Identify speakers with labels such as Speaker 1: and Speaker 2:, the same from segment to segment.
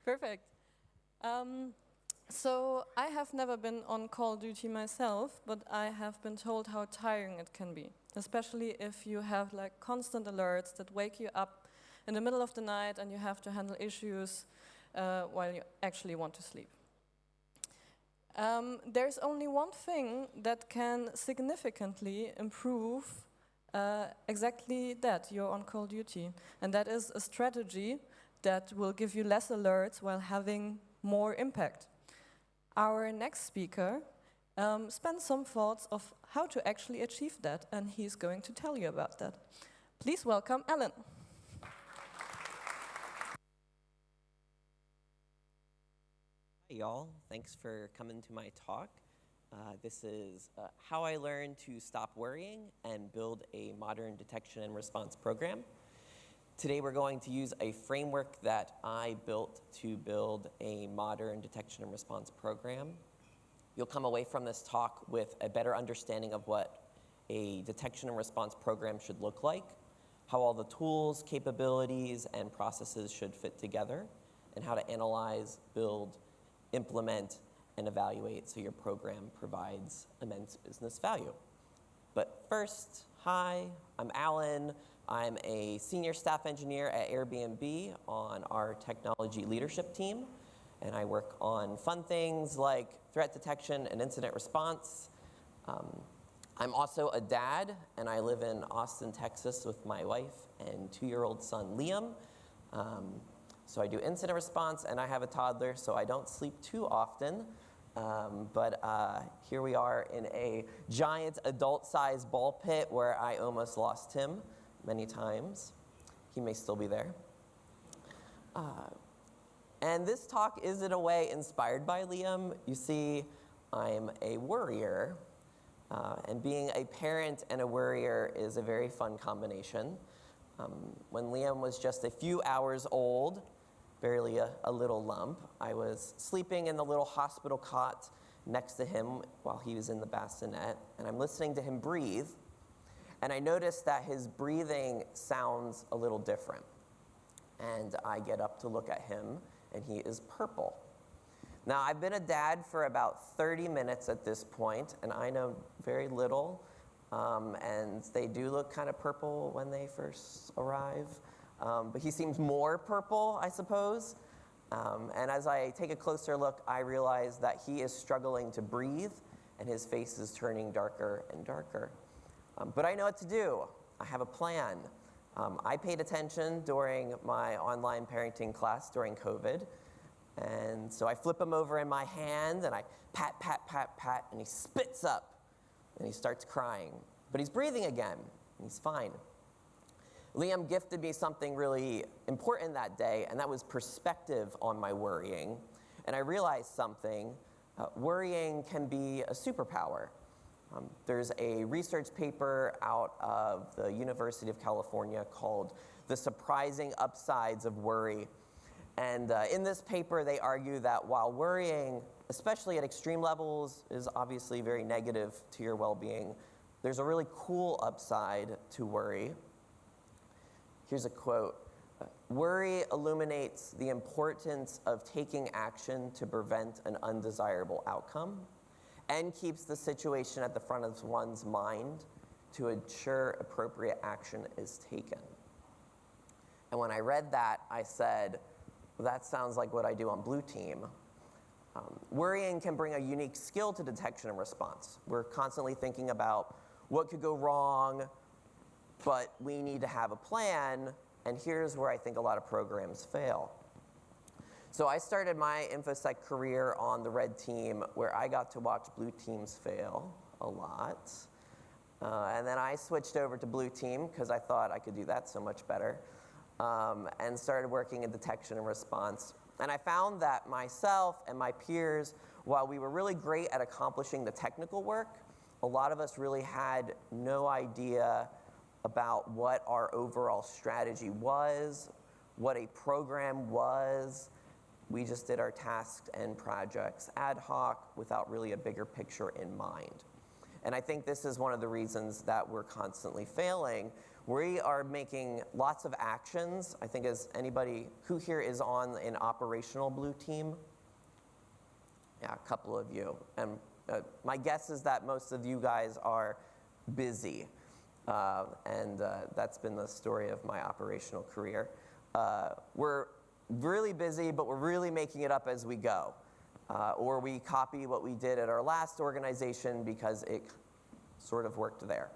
Speaker 1: Perfect. So I have never been on call duty myself, but I have been told how tiring it can be, especially if you have like constant alerts that wake you up in the middle of the night and you have to handle issues while you actually want to sleep. There's only one thing that can significantly improve exactly that, your on-call duty, and that is a strategy that will give you less alerts while having more impact. Our next speaker spent some thoughts of how to actually achieve that, and he's going to tell you about that. Please welcome Allyn.
Speaker 2: Hi, y'all. Thanks for coming to my talk. This is how I learned to stop worrying and build a modern detection and response program. Today we're going to use a framework that I built to build a modern detection and response program. You'll come away from this talk with a better understanding of what a detection and response program should look like, how all the tools, capabilities, and processes should fit together, and how to analyze, build, implement, and evaluate so your program provides immense business value. But first, hi, I'm Allyn. I'm a senior staff engineer at Airbnb on our technology leadership team, and I work on fun things like threat detection and incident response. I'm also a dad, and I live in Austin, Texas with my wife and 2-year-old son, Liam. So I do incident response, and I have a toddler, so I don't sleep too often. But here we are in a giant adult-sized ball pit where I almost lost him many times. He may still be there. And this talk is, in a way, inspired by Liam. You see, I'm a worrier, and being a parent and a worrier is a very fun combination. When Liam was just a few hours old, barely a little lump, I was sleeping in the little hospital cot next to him while he was in the bassinet, and I'm listening to him breathe, and I noticed that his breathing sounds a little different. And I get up to look at him, and he is purple. Now, I've been a dad for about 30 minutes at this point, and I know very little, and they do look kind of purple when they first arrive. But he seems more purple, I suppose. And as I take a closer look, I realize that he is struggling to breathe, and his face is turning darker and darker. But I know what to do. I have a plan. I paid attention during my online parenting class during COVID. And so I flip him over in my hand, and I pat, pat, pat, pat, and he spits up, and he starts crying. But he's breathing again, and he's fine. Liam gifted me something really important that day, and that was perspective on my worrying. And I realized something. Worrying can be a superpower. There's a research paper out of the University of California called The Surprising Upsides of Worry. And in this paper, they argue that while worrying, especially at extreme levels, is obviously very negative to your well-being, there's a really cool upside to worry. Here's a quote. Worry illuminates the importance of taking action to prevent an undesirable outcome and keeps the situation at the front of one's mind to ensure appropriate action is taken. And when I read that, I said, well, that sounds like what I do on Blue Team. Worrying can bring a unique skill to detection and response. We're constantly thinking about what could go wrong, but we need to have a plan, and here's where I think a lot of programs fail. So I started my InfoSec career on the red team, where I got to watch blue teams fail a lot. And then I switched over to Blue Team because I thought I could do that so much better, and started working in detection and response. And I found that myself and my peers, while we were really great at accomplishing the technical work, a lot of us really had no idea about what our overall strategy was, what a program was. We just did our tasks and projects ad hoc without really a bigger picture in mind. And I think this is one of the reasons that we're constantly failing. We are making lots of actions. I think as anybody who here is on an operational blue team? Yeah, a couple of you. And my guess is that most of you guys are busy. That's been the story of my operational career. We're really busy, but we're really making it up as we go. Or we copy what we did at our last organization because it sort of worked there.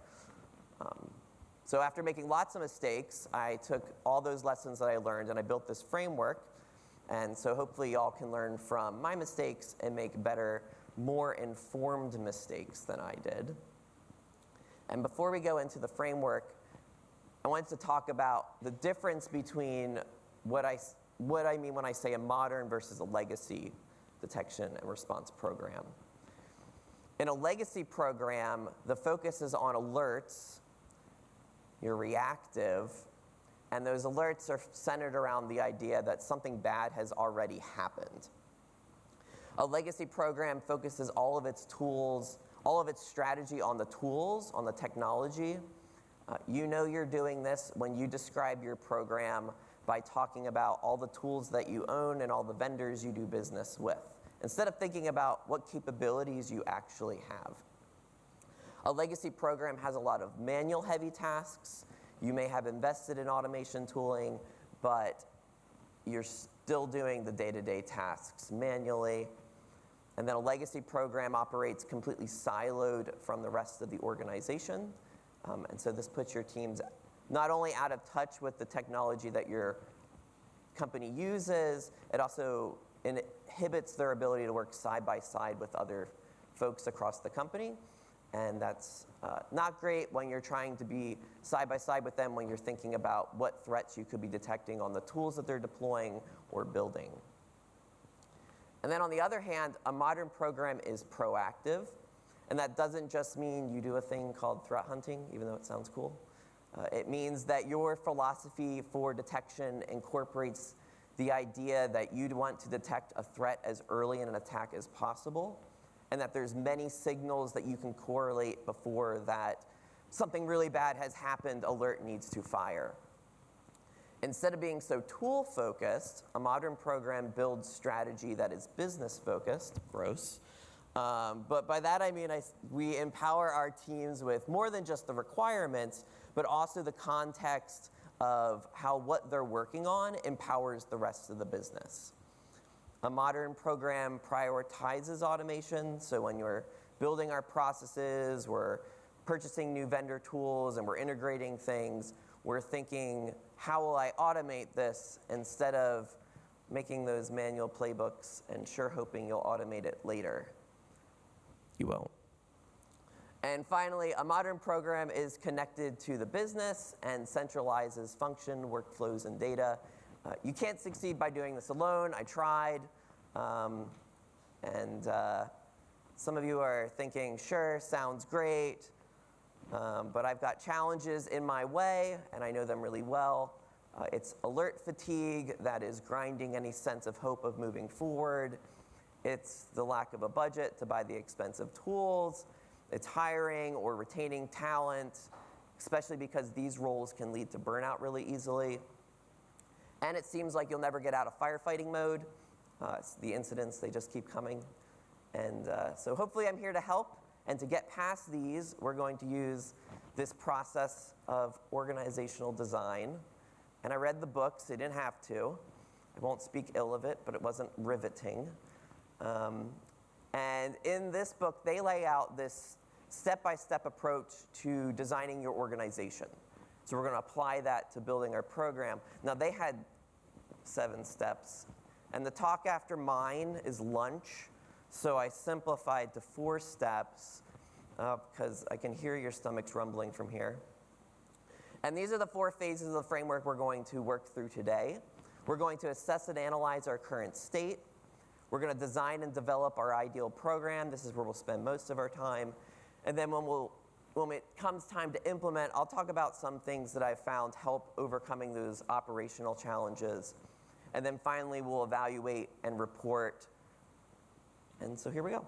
Speaker 2: So after making lots of mistakes, I took all those lessons that I learned and I built this framework. And so hopefully y'all can learn from my mistakes and make better, more informed mistakes than I did. And before we go into the framework, I wanted to talk about the difference between what I mean when I say a modern versus a legacy detection and response program. In a legacy program, the focus is on alerts. You're reactive, and those alerts are centered around the idea that something bad has already happened. A legacy program focuses all of its tools, all of its strategy on the tools, on the technology. You know you're doing this when you describe your program by talking about all the tools that you own and all the vendors you do business with, instead of thinking about what capabilities you actually have. A legacy program has a lot of manual-heavy tasks. You may have invested in automation tooling, but you're still doing the day-to-day tasks manually. And then a legacy program operates completely siloed from the rest of the organization. And so this puts your teams not only out of touch with the technology that your company uses, it also inhibits their ability to work side by side with other folks across the company. And that's not great when you're trying to be side by side with them when you're thinking about what threats you could be detecting on the tools that they're deploying or building. And then on the other hand, a modern program is proactive. And that doesn't just mean you do a thing called threat hunting, even though it sounds cool. It means that your philosophy for detection incorporates the idea that you'd want to detect a threat as early in an attack as possible, and that there's many signals that you can correlate before that something really bad has happened, alert needs to fire. Instead of being so tool-focused, a modern program builds strategy that is business-focused. Gross. But by that I mean we empower our teams with more than just the requirements, but also the context of how what they're working on empowers the rest of the business. A modern program prioritizes automation, so when you're building our processes, we're purchasing new vendor tools, and we're integrating things, we're thinking, how will I automate this, instead of making those manual playbooks and sure hoping you'll automate it later. You won't. And finally, a modern program is connected to the business and centralizes function, workflows, and data. You can't succeed by doing this alone. I tried. Some of you are thinking, sure, sounds great, but I've got challenges in my way, and I know them really well. It's alert fatigue that is grinding any sense of hope of moving forward. It's the lack of a budget to buy the expensive tools. It's hiring or retaining talent, especially because these roles can lead to burnout really easily. And it seems like you'll never get out of firefighting mode. The incidents, they just keep coming. And so hopefully I'm here to help. And to get past these, we're going to use this process of organizational design. And I read the book, so you didn't have to. I won't speak ill of it, but it wasn't riveting. And in this book, they lay out this step-by-step approach to designing your organization. So we're going to apply that to building our program. Now, they had 7 steps. And the talk after mine is lunch. So I simplified to 4 steps because I can hear your stomachs rumbling from here. And these are the 4 phases of the framework we're going to work through today. We're going to assess and analyze our current state. We're going to design and develop our ideal program. This is where we'll spend most of our time. And then when it comes time to implement, I'll talk about some things that I've found help overcoming those operational challenges. And then finally, we'll evaluate and report. And so here we go.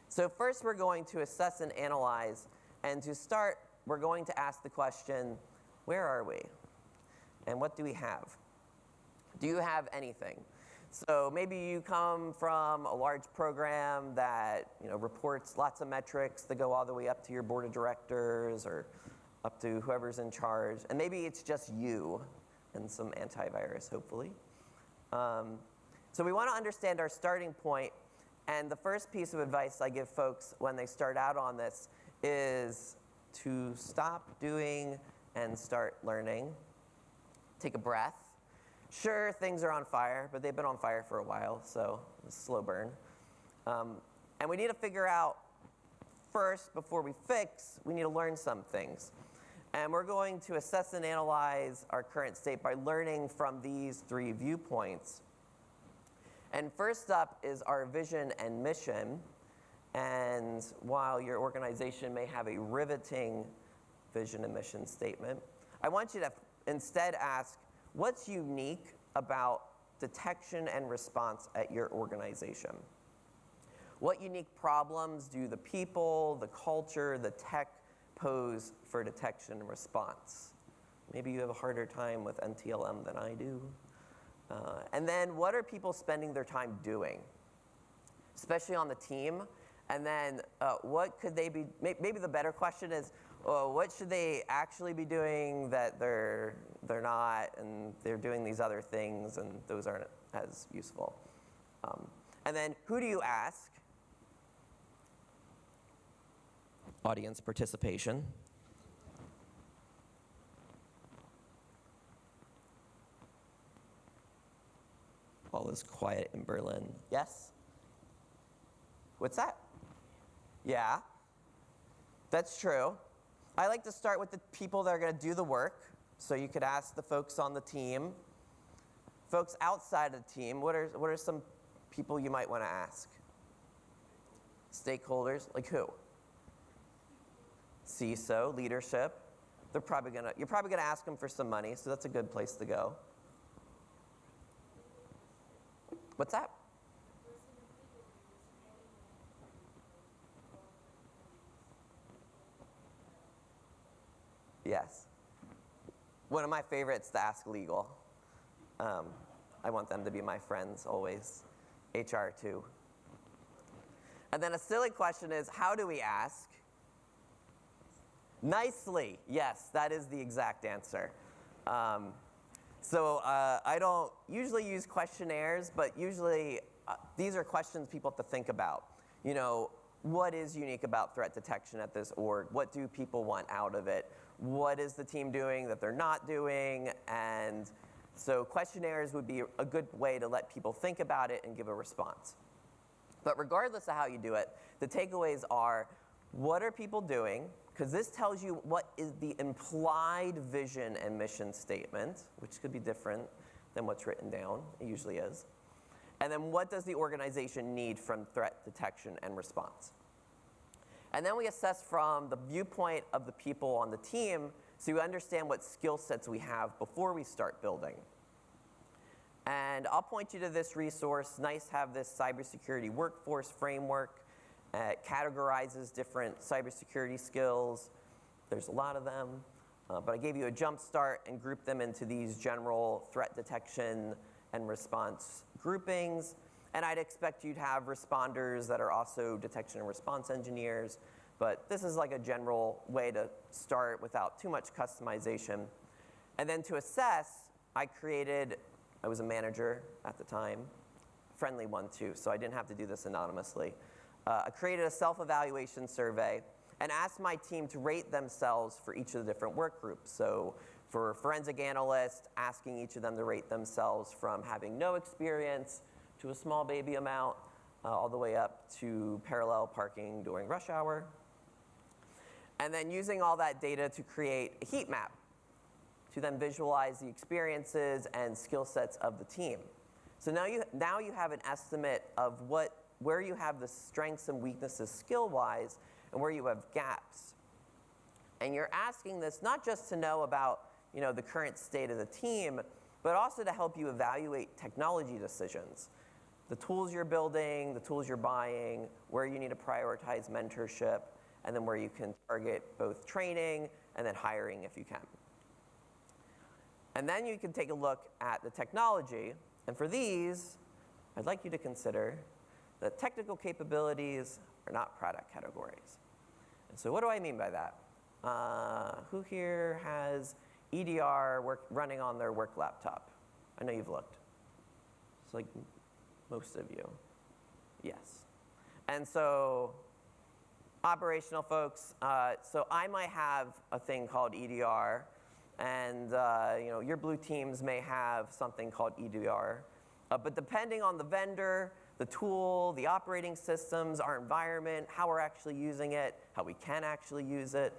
Speaker 2: So first, we're going to assess and analyze. And to start, we're going to ask the question, where are we? And what do we have? Do you have anything? So maybe you come from a large program that reports lots of metrics that go all the way up to your board of directors or up to whoever's in charge. And maybe it's just you and some antivirus, hopefully. So we want to understand our starting point. And the first piece of advice I give folks when they start out on this is to stop doing and start learning. Take a breath. Sure, things are on fire, but they've been on fire for a while, so it's a slow burn. And we need to figure out first, before we fix, we need to learn some things. And we're going to assess and analyze our current state by learning from these 3 viewpoints. And first up is our vision and mission. And while your organization may have a riveting vision and mission statement, I want you to instead ask, what's unique about detection and response at your organization? What unique problems do the people, the culture, the tech pose for detection and response? Maybe you have a harder time with NTLM than I do. And then what are people spending their time doing, especially on the team? And then what could they be, maybe the better question is, what should they actually be doing that they're not, and they're doing these other things, and those aren't as useful? And then who do you ask? Audience participation. All is quiet in Berlin. Yes? What's that? Yeah, that's true. I like to start with the people that are going to do the work. So you could ask the folks on the team. Folks outside of the team, what are some people you might want to ask? Stakeholders, like who? CISO, leadership. You're probably going to ask them for some money, so that's a good place to go. What's that? Yes. One of my favorites to ask legal. I want them to be my friends always. HR too. And then a silly question is, how do we ask? Nicely. Yes, that is the exact answer. So I don't usually use questionnaires, but usually these are questions people have to think about. What is unique about threat detection at this org? What do people want out of it? What is the team doing that they're not doing? And so questionnaires would be a good way to let people think about it and give a response. But regardless of how you do it, the takeaways are, what are people doing? Because this tells you what is the implied vision and mission statement, which could be different than what's written down. It usually is. And then what does the organization need from threat detection and response? And then we assess from the viewpoint of the people on the team so you understand what skill sets we have before we start building. And I'll point you to this resource. NICE have this cybersecurity workforce framework. It categorizes different cybersecurity skills. There's a lot of them. But I gave you a jump start and grouped them into these general threat detection and response groupings. And I'd expect you to have responders that are also detection and response engineers. But this is like a general way to start without too much customization. And then to assess, I was a manager at the time, friendly one too, so I didn't have to do this anonymously. I created a self-evaluation survey and asked my team to rate themselves for each of the different work groups. So for forensic analysts, asking each of them to rate themselves from having no experience to a small baby amount, all the way up to parallel parking during rush hour. And then using all that data to create a heat map to then visualize the experiences and skill sets of the team. So now you have an estimate of where you have the strengths and weaknesses skill-wise and where you have gaps. And you're asking this not just to know about the current state of the team, but also to help you evaluate technology decisions. The tools you're building, the tools you're buying, where you need to prioritize mentorship, and then where you can target both training and then hiring if you can. And then you can take a look at the technology. And for these, I'd like you to consider that technical capabilities are not product categories. And so what do I mean by that? Who here has EDR running on their work laptop? I know you've looked. It's like most of you. Yes. And so operational folks, so I might have a thing called EDR, and your blue teams may have something called EDR. But depending on the vendor, the tool, the operating systems, our environment, how we're actually using it, how we can actually use it,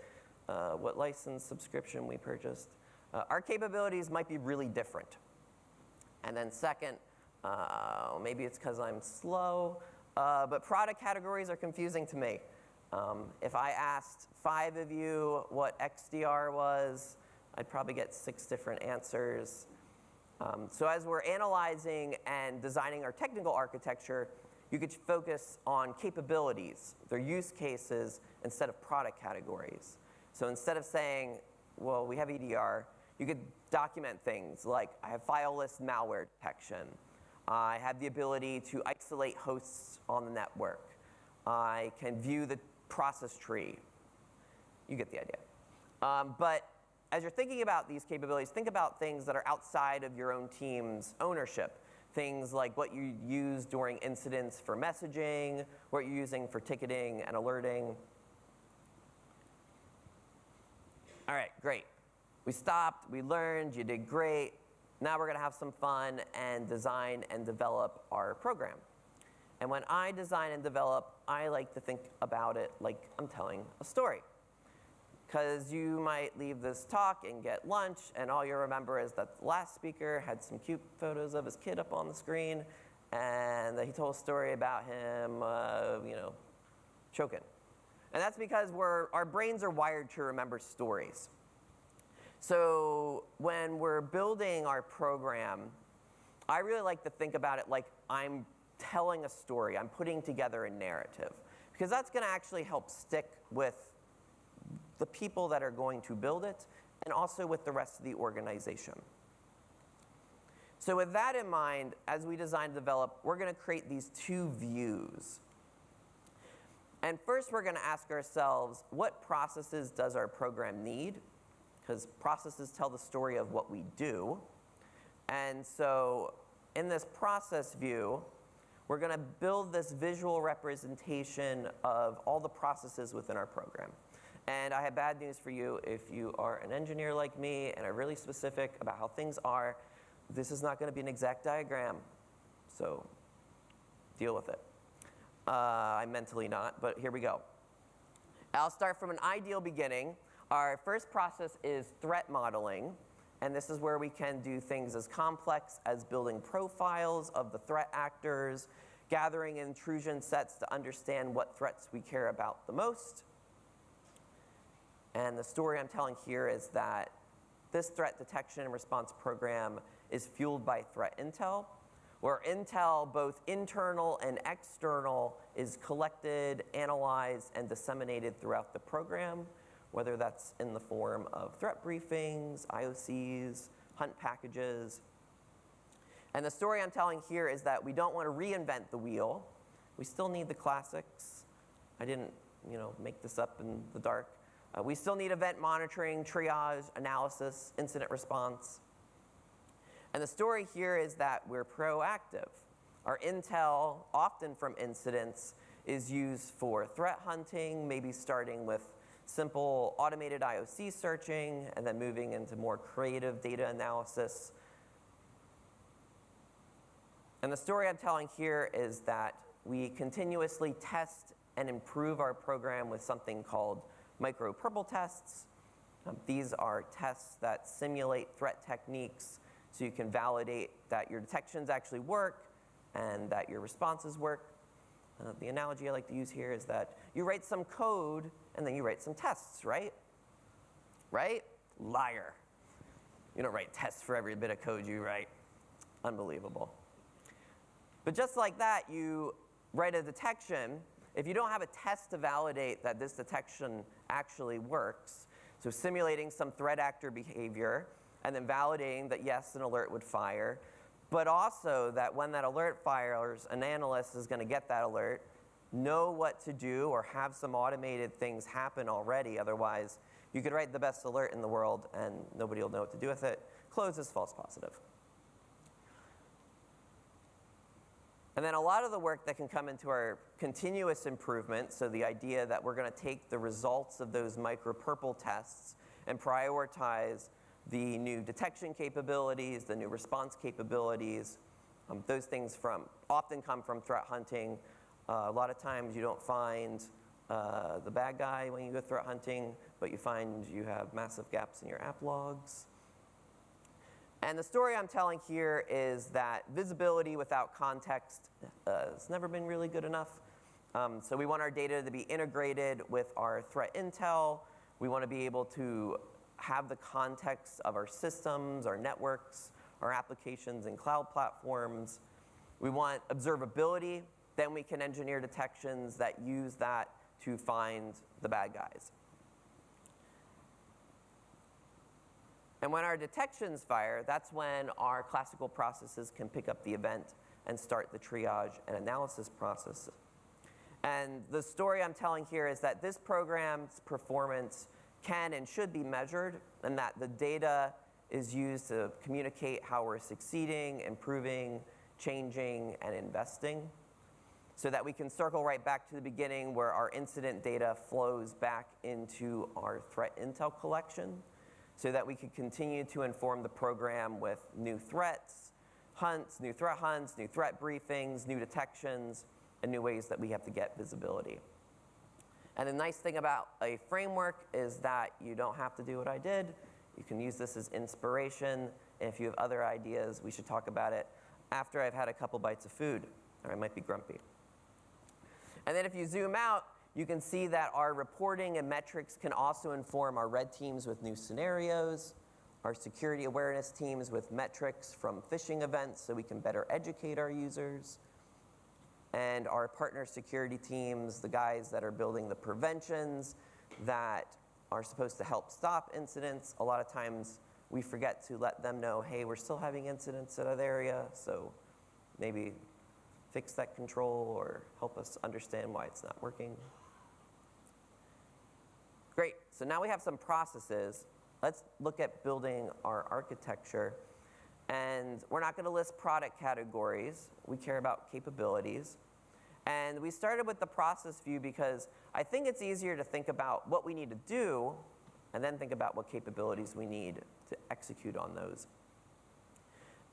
Speaker 2: what license subscription we purchased, our capabilities might be really different. And then second, maybe it's because I'm slow, but product categories are confusing to me. If I asked 5 of you what XDR was, I'd probably get 6 different answers. So as we're analyzing and designing our technical architecture, you could focus on capabilities, their use cases, instead of product categories. So instead of saying, well, we have EDR, you could document things like, I have file list malware detection. I have the ability to isolate hosts on the network. I can view the process tree. You get the idea. But as you're thinking about these capabilities, think about things that are outside of your own team's ownership. Things like what you use during incidents for messaging, what you're using for ticketing and alerting. All right, great. We stopped, we learned, you did great. Now we're going to have some fun and design and develop our program. And when I design and develop, I like to think about it like I'm telling a story. Because you might leave this talk and get lunch, and all you remember is that the last speaker had some cute photos of his kid up on the screen, and he told a story about him, choking. And that's because our brains are wired to remember stories. So when we're building our program, I really like to think about it like I'm telling a story. I'm putting together a narrative. Because that's going to actually help stick with the people that are going to build it, and also with the rest of the organization. So with that in mind, as we design and develop, we're going to create these 2 views. And first, we're going to ask ourselves, what processes does our program need? Because processes tell the story of what we do. And so in this process view, we're going to build this visual representation of all the processes within our program. And I have bad news for you. If you are an engineer like me and are really specific about how things are, this is not going to be an exact diagram. So deal with it. I'm mentally not, but here we go. I'll start from an ideal beginning. Our first process is threat modeling. And this is where we can do things as complex as building profiles of the threat actors, gathering intrusion sets to understand what threats we care about the most. And the story I'm telling here is that this threat detection and response program is fueled by threat intel, where intel, both internal and external, is collected, analyzed, and disseminated throughout the program, whether that's in the form of threat briefings, IOCs, hunt packages. And the story I'm telling here is that we don't want to reinvent the wheel. We still need the classics. I didn't make this up in the dark. We still need event monitoring, triage, analysis, incident response. And the story here is that we're proactive. Our intel, often from incidents, is used for threat hunting, maybe starting with simple automated IOC searching, and then moving into more creative data analysis. And the story I'm telling here is that we continuously test and improve our program with something called micro-purple tests. These are tests that simulate threat techniques so you can validate that your detections actually work and that your responses work. The analogy I like to use here is that you write some code and then you write some tests, right? Right? Liar. You don't write tests for every bit of code you write. Unbelievable. But just like that, you write a detection, if you don't have a test to validate that this detection actually works, so simulating some threat actor behavior and then validating that yes, an alert would fire, but also that when that alert fires, an analyst is going to get that alert, know what to do, or have some automated things happen already. Otherwise, you could write the best alert in the world and nobody will know what to do with it. Closes false positive. And then a lot of the work that can come into our continuous improvement, so the idea that we're going to take the results of those micro-purple tests and prioritize the new detection capabilities, the new response capabilities. Those things often come from threat hunting. A lot of times you don't find the bad guy when you go threat hunting, but you find you have massive gaps in your app logs. And the story I'm telling here is that visibility without context has never been really good enough. So we want our data to be integrated with our threat intel. We want to be able to have the context of our systems, our networks, our applications and cloud platforms. We want observability. Then we can engineer detections that use that to find the bad guys. And when our detections fire, that's when our classical processes can pick up the event and start the triage and analysis process. And the story I'm telling here is that this program's performance can and should be measured, and that the data is used to communicate how we're succeeding, improving, changing, and investing, so that we can circle right back to the beginning where our incident data flows back into our threat intel collection, so that we can continue to inform the program with new threats, new threat hunts, new threat briefings, new detections, and new ways that we have to get visibility. And the nice thing about a framework is that you don't have to do what I did. You can use this as inspiration. And if you have other ideas, we should talk about it after I've had a couple bites of food, or I might be grumpy. And then if you zoom out, you can see that our reporting and metrics can also inform our red teams with new scenarios, our security awareness teams with metrics from phishing events so we can better educate our users, and our partner security teams, the guys that are building the preventions that are supposed to help stop incidents. A lot of times we forget to let them know, hey, we're still having incidents in that area, so maybe fix that control or help us understand why it's not working. Great, so now we have some processes. Let's look at building our architecture. And we're not going to list product categories. We care about capabilities. And we started with the process view because I think it's easier to think about what we need to do and then think about what capabilities we need to execute on those.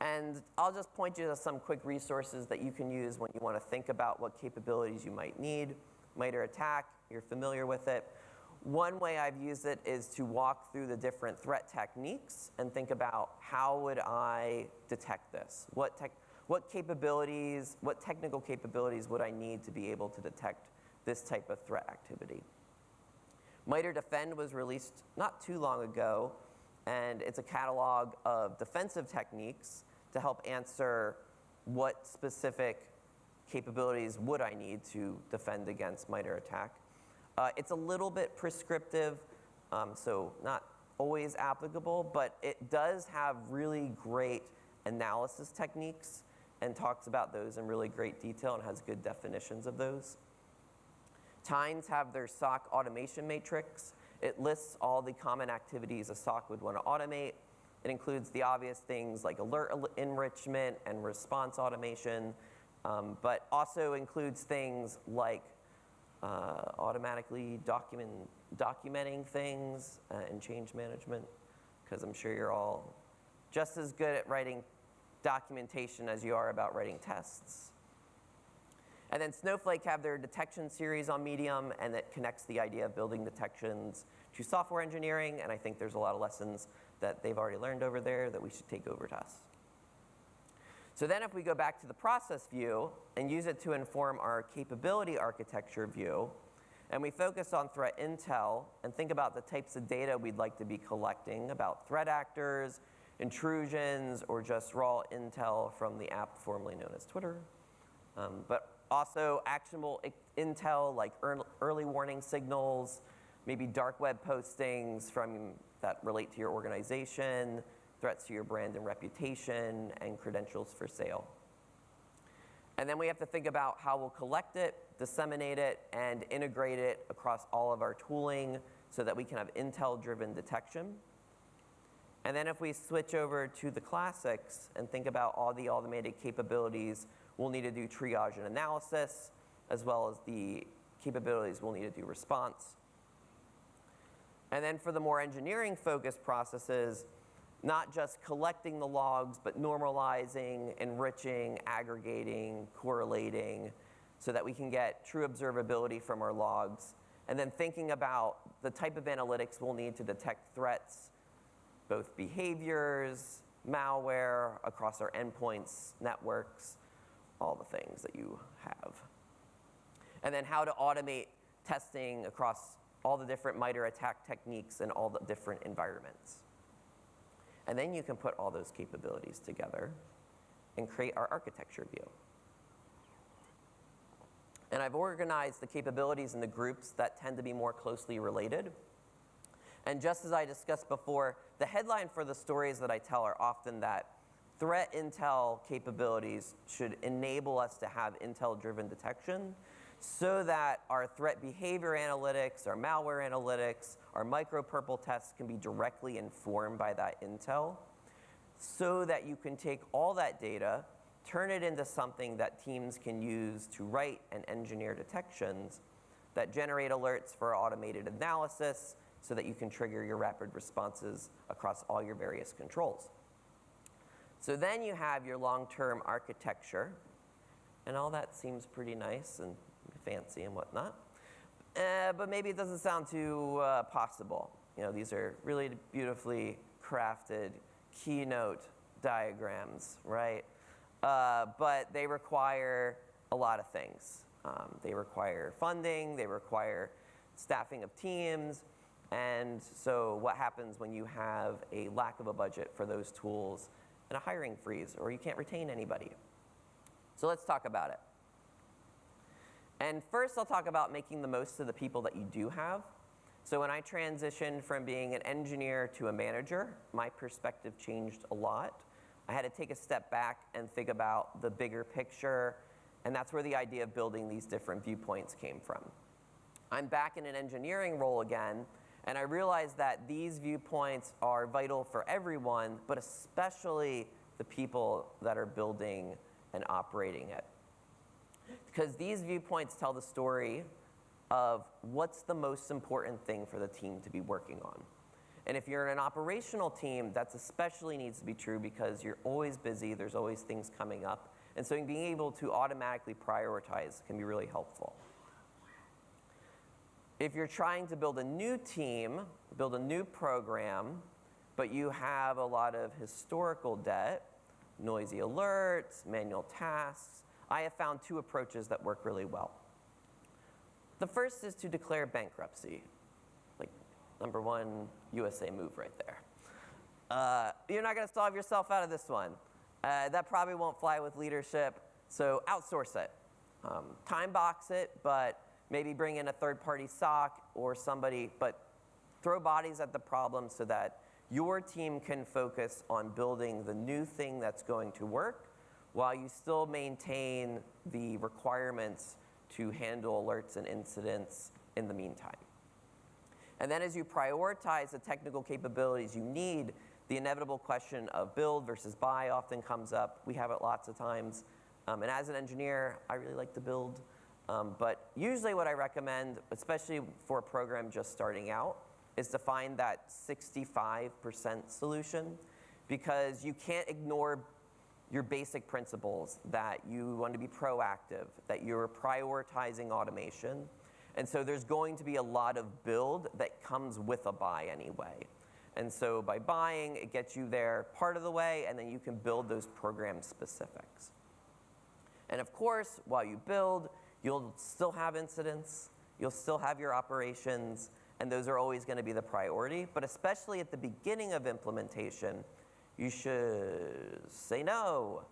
Speaker 2: And I'll just point you to some quick resources that you can use when you want to think about what capabilities you might need. MITRE ATT&CK, you're familiar with it. One way I've used it is to walk through the different threat techniques and think about how would I detect this? What capabilities, what technical capabilities would I need to be able to detect this type of threat activity? MITRE DEFEND was released not too long ago, and it's a catalog of defensive techniques to help answer what specific capabilities would I need to defend against MITRE ATT&CK. It's a little bit prescriptive, so not always applicable, but it does have really great analysis techniques and talks about those in really great detail and has good definitions of those. Tines have their SOC automation matrix. It lists all the common activities a SOC would want to automate. It includes the obvious things like alert enrichment and response automation, but also includes things like automatically documenting things and change management, because I'm sure you're all just as good at writing documentation as you are about writing tests. And then Snowflake have their detection series on Medium, and it connects the idea of building detections to software engineering, and I think there's a lot of lessons that they've already learned over there that we should take over to us. So then if we go back to the process view and use it to inform our capability architecture view, and we focus on threat intel and think about the types of data we'd like to be collecting about threat actors, intrusions, or just raw intel from the app formerly known as Twitter. But Also, actionable intel like early warning signals, maybe dark web postings that relate to your organization, threats to your brand and reputation, and credentials for sale. And then we have to think about how we'll collect it, disseminate it, and integrate it across all of our tooling so that we can have intel-driven detection. And then if we switch over to the classics and think about all the automated capabilities, we'll need to do triage and analysis, as well as the capabilities we'll need to do response. And then for the more engineering-focused processes, not just collecting the logs, but normalizing, enriching, aggregating, correlating, so that we can get true observability from our logs. And then thinking about the type of analytics we'll need to detect threats, both behaviors, malware, across our endpoints, networks, all the things that you have. And then how to automate testing across all the different MITRE attack techniques and all the different environments. And then you can put all those capabilities together and create our architecture view. And I've organized the capabilities into groups that tend to be more closely related. And just as I discussed before, the headline for the stories that I tell are often that threat intel capabilities should enable us to have intel-driven detection so that our threat behavior analytics, our malware analytics, our micro-purple tests can be directly informed by that intel so that you can take all that data, turn it into something that teams can use to write and engineer detections that generate alerts for automated analysis so that you can trigger your rapid responses across all your various controls. So then you have your long-term architecture, and all that seems pretty nice and fancy and whatnot. But maybe it doesn't sound too possible. You know, these are really beautifully crafted keynote diagrams, right? But they require a lot of things. They require funding, they require staffing of teams, and so what happens when you have a lack of a budget for those tools and a hiring freeze, or you can't retain anybody? So let's talk about it. And first, I'll talk about making the most of the people that you do have. So when I transitioned from being an engineer to a manager, my perspective changed a lot. I had to take a step back and think about the bigger picture, and that's where the idea of building these different viewpoints came from. I'm back in an engineering role again, and I realized that these viewpoints are vital for everyone, but especially the people that are building and operating it. Because these viewpoints tell the story of what's the most important thing for the team to be working on. And if you're in an operational team, that especially needs to be true because you're always busy, there's always things coming up. And so being able to automatically prioritize can be really helpful. If you're trying to build a new team, build a new program, but you have a lot of historical debt, noisy alerts, manual tasks, I have found two approaches that work really well. The first is to declare bankruptcy. Like, #1 USA move right there. You're not going to solve yourself out of this one. That probably won't fly with leadership, so outsource it. Time box it, but maybe bring in a third-party SOC or somebody, but throw bodies at the problem so that your team can focus on building the new thing that's going to work while you still maintain the requirements to handle alerts and incidents in the meantime. And then as you prioritize the technical capabilities you need, the inevitable question of build versus buy often comes up. We have it lots of times. And as an engineer, I really like to build. But usually what I recommend, especially for a program just starting out, is to find that 65% solution, because you can't ignore your basic principles that you want to be proactive, that you're prioritizing automation. And so there's going to be a lot of build that comes with a buy anyway. And so by buying, it gets you there part of the way, and then you can build those program specifics. And of course, while you build, you'll still have incidents, you'll still have your operations, and those are always going to be the priority. But especially at the beginning of implementation, you should say no.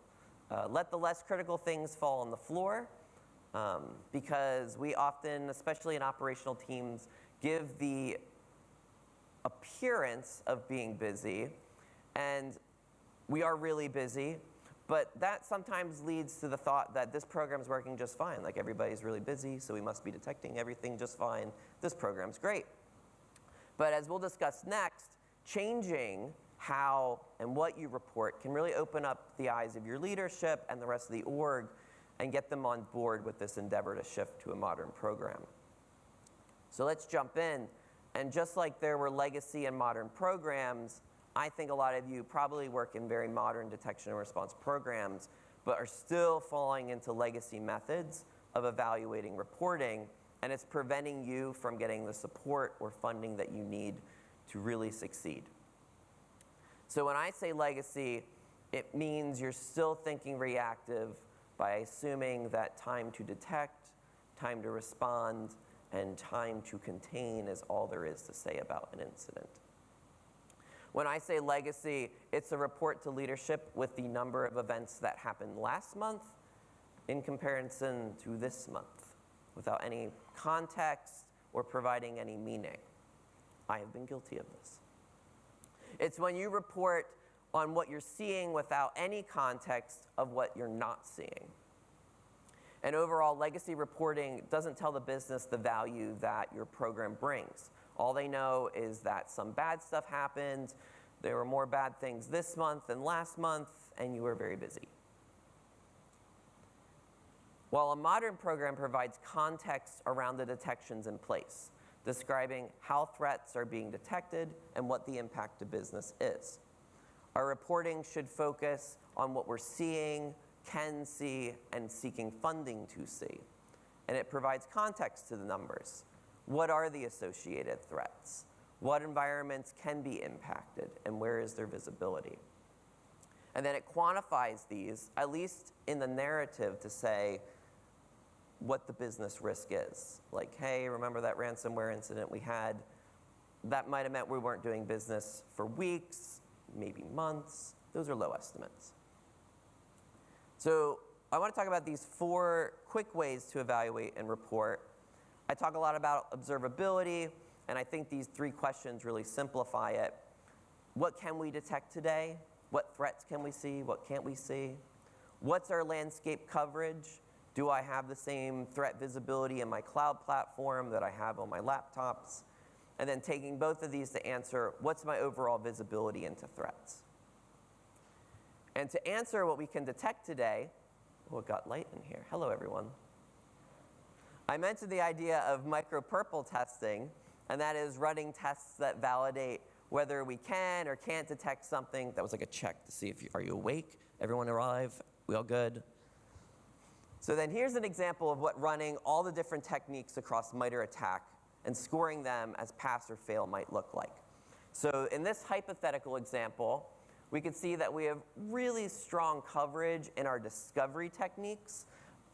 Speaker 2: Let the less critical things fall on the floor, because we often, especially in operational teams, give the appearance of being busy, and we are really busy, but that sometimes leads to the thought that this program's working just fine. Like, everybody's really busy, so we must be detecting everything just fine. This program's great. But as we'll discuss next, changing how and what you report can really open up the eyes of your leadership and the rest of the org and get them on board with this endeavor to shift to a modern program. So let's jump in. And just like there were legacy and modern programs, I think a lot of you probably work in very modern detection and response programs, but are still falling into legacy methods of evaluating reporting, and it's preventing you from getting the support or funding that you need to really succeed. So when I say legacy, it means you're still thinking reactive by assuming that time to detect, time to respond, and time to contain is all there is to say about an incident. When I say legacy, it's a report to leadership with the number of events that happened last month in comparison to this month, without any context or providing any meaning. I have been guilty of this. It's when you report on what you're seeing without any context of what you're not seeing. And overall, legacy reporting doesn't tell the business the value that your program brings. All they know is that some bad stuff happened, there were more bad things this month than last month, and you were very busy. While a modern program provides context around the detections in place, describing how threats are being detected and what the impact to business is. Our reporting should focus on what we're seeing, can see, and seeking funding to see. And it provides context to the numbers. What are the associated threats? What environments can be impacted, and where is their visibility? And then it quantifies these, at least in the narrative, to say what the business risk is. Like, hey, remember that ransomware incident we had? That might have meant we weren't doing business for weeks, maybe months. Those are low estimates. So I want to talk about these 4 quick ways to evaluate and report. I talk a lot about observability, and I think these 3 questions really simplify it. What can we detect today? What threats can we see? What can't we see? What's our landscape coverage? Do I have the same threat visibility in my cloud platform that I have on my laptops? And then taking both of these to answer, what's my overall visibility into threats? And to answer what we can detect today, oh, it got light in here. Hello, everyone. I mentioned the idea of micro-purple testing, and that is running tests that validate whether we can or can't detect something. That was like a check to see if are you awake? Everyone arrive? We all good? So then here's an example of what running all the different techniques across MITRE ATT&CK and scoring them as pass or fail might look like. So in this hypothetical example, we can see that we have really strong coverage in our discovery techniques,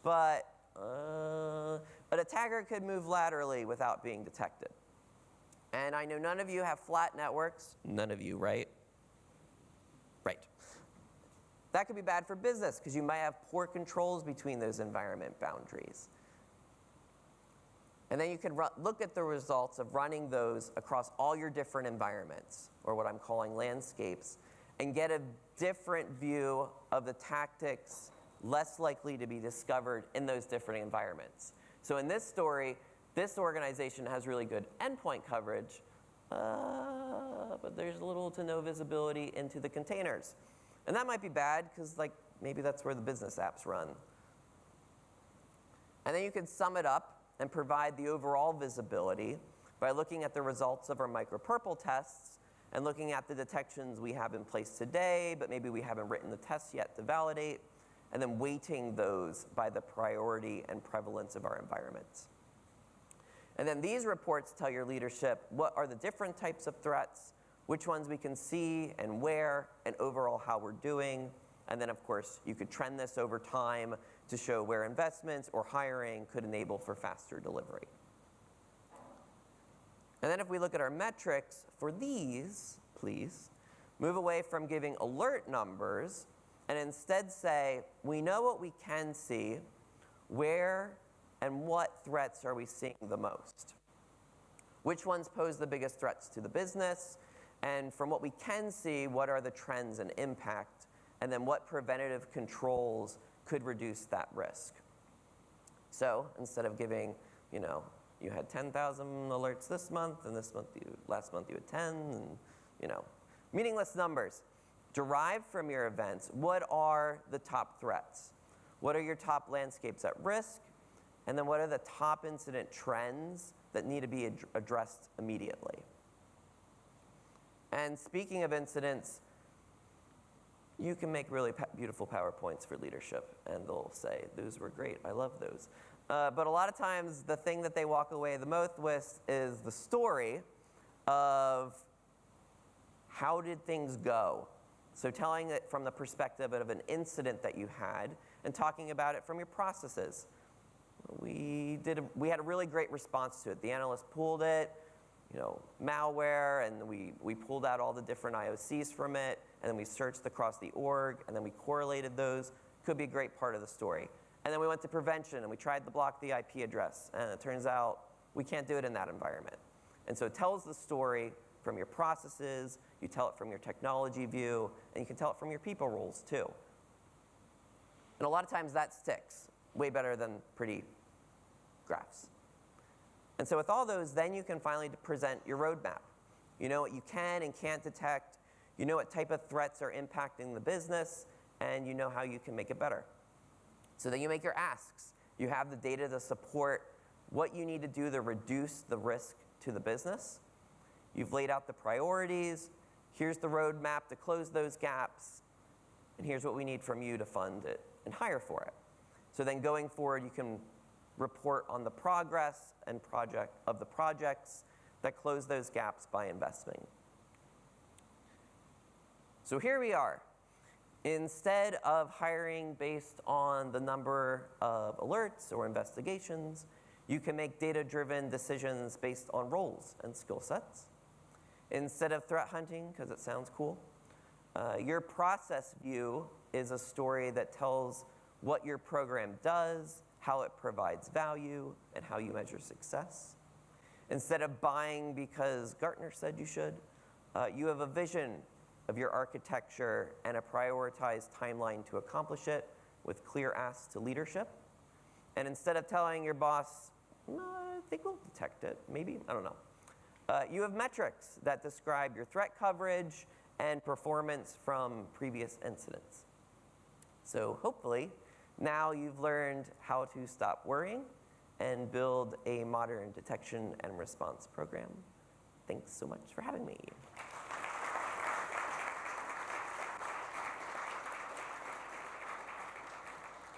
Speaker 2: but an attacker could move laterally without being detected. And I know none of you have flat networks. None of you, right? Right. That could be bad for business because you might have poor controls between those environment boundaries. And then you could look at the results of running those across all your different environments, or what I'm calling landscapes, and get a different view of the tactics less likely to be discovered in those different environments. So in this story, this organization has really good endpoint coverage, but there's little to no visibility into the containers. And that might be bad because maybe that's where the business apps run. And then you can sum it up and provide the overall visibility by looking at the results of our micro-purple tests and looking at the detections we have in place today, but maybe we haven't written the tests yet to validate, and then weighting those by the priority and prevalence of our environments. And then these reports tell your leadership what are the different types of threats, which ones we can see and where, and overall how we're doing. And then, of course, you could trend this over time to show where investments or hiring could enable for faster delivery. And then if we look at our metrics for these, please, move away from giving alert numbers and instead say, we know what we can see, where and what threats are we seeing the most? Which ones pose the biggest threats to the business? And from what we can see, what are the trends and impact? And then what preventative controls could reduce that risk? So instead of giving, you had 10,000 alerts this month, and last month you had 10, and meaningless numbers. Derive from your events, what are the top threats? What are your top landscapes at risk? And then what are the top incident trends that need to be addressed immediately? And speaking of incidents, you can make really beautiful PowerPoints for leadership, and they'll say, those were great, I love those. But a lot of times, the thing that they walk away the most with is the story of how did things go. So telling it from the perspective of an incident that you had and talking about it from your processes. We had a really great response to it. The analyst pulled it, malware, and we pulled out all the different IOCs from it, and then we searched across the org, and then we correlated those. Could be a great part of the story. And then we went to prevention, and we tried to block the IP address, and it turns out we can't do it in that environment. And so it tells the story from your processes, you tell it from your technology view, and you can tell it from your people roles too. And a lot of times that sticks way better than pretty graphs. And so with all those, then you can finally present your roadmap. You know what you can and can't detect, you know what type of threats are impacting the business, and you know how you can make it better. So then you make your asks. You have the data to support what you need to do to reduce the risk to the business. You've laid out the priorities. Here's the roadmap to close those gaps. And here's what we need from you to fund it and hire for it. So then going forward, you can report on the progress and of the projects that close those gaps by investing. So here we are. Instead of hiring based on the number of alerts or investigations, you can make data-driven decisions based on roles and skill sets. Instead of threat hunting, because it sounds cool, your process view is a story that tells what your program does, how it provides value, and how you measure success. Instead of buying because Gartner said you should, you have a vision of your architecture and a prioritized timeline to accomplish it with clear asks to leadership. And instead of telling your boss, I think we'll detect it, maybe, I don't know. You have metrics that describe your threat coverage and performance from previous incidents. So hopefully, now you've learned how to stop worrying and build a modern detection and response program. Thanks so much for having me.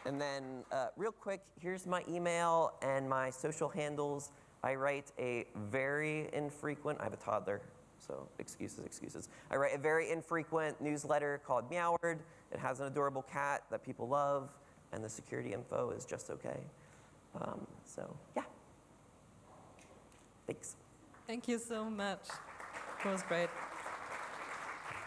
Speaker 2: And then real quick, here's my email and my social handles. I write a very infrequent, I have a toddler, so excuses. I write a very infrequent newsletter called Meoward. It has an adorable cat that people love, and the security info is just okay. So yeah, thanks.
Speaker 1: Thank you so much. It was great.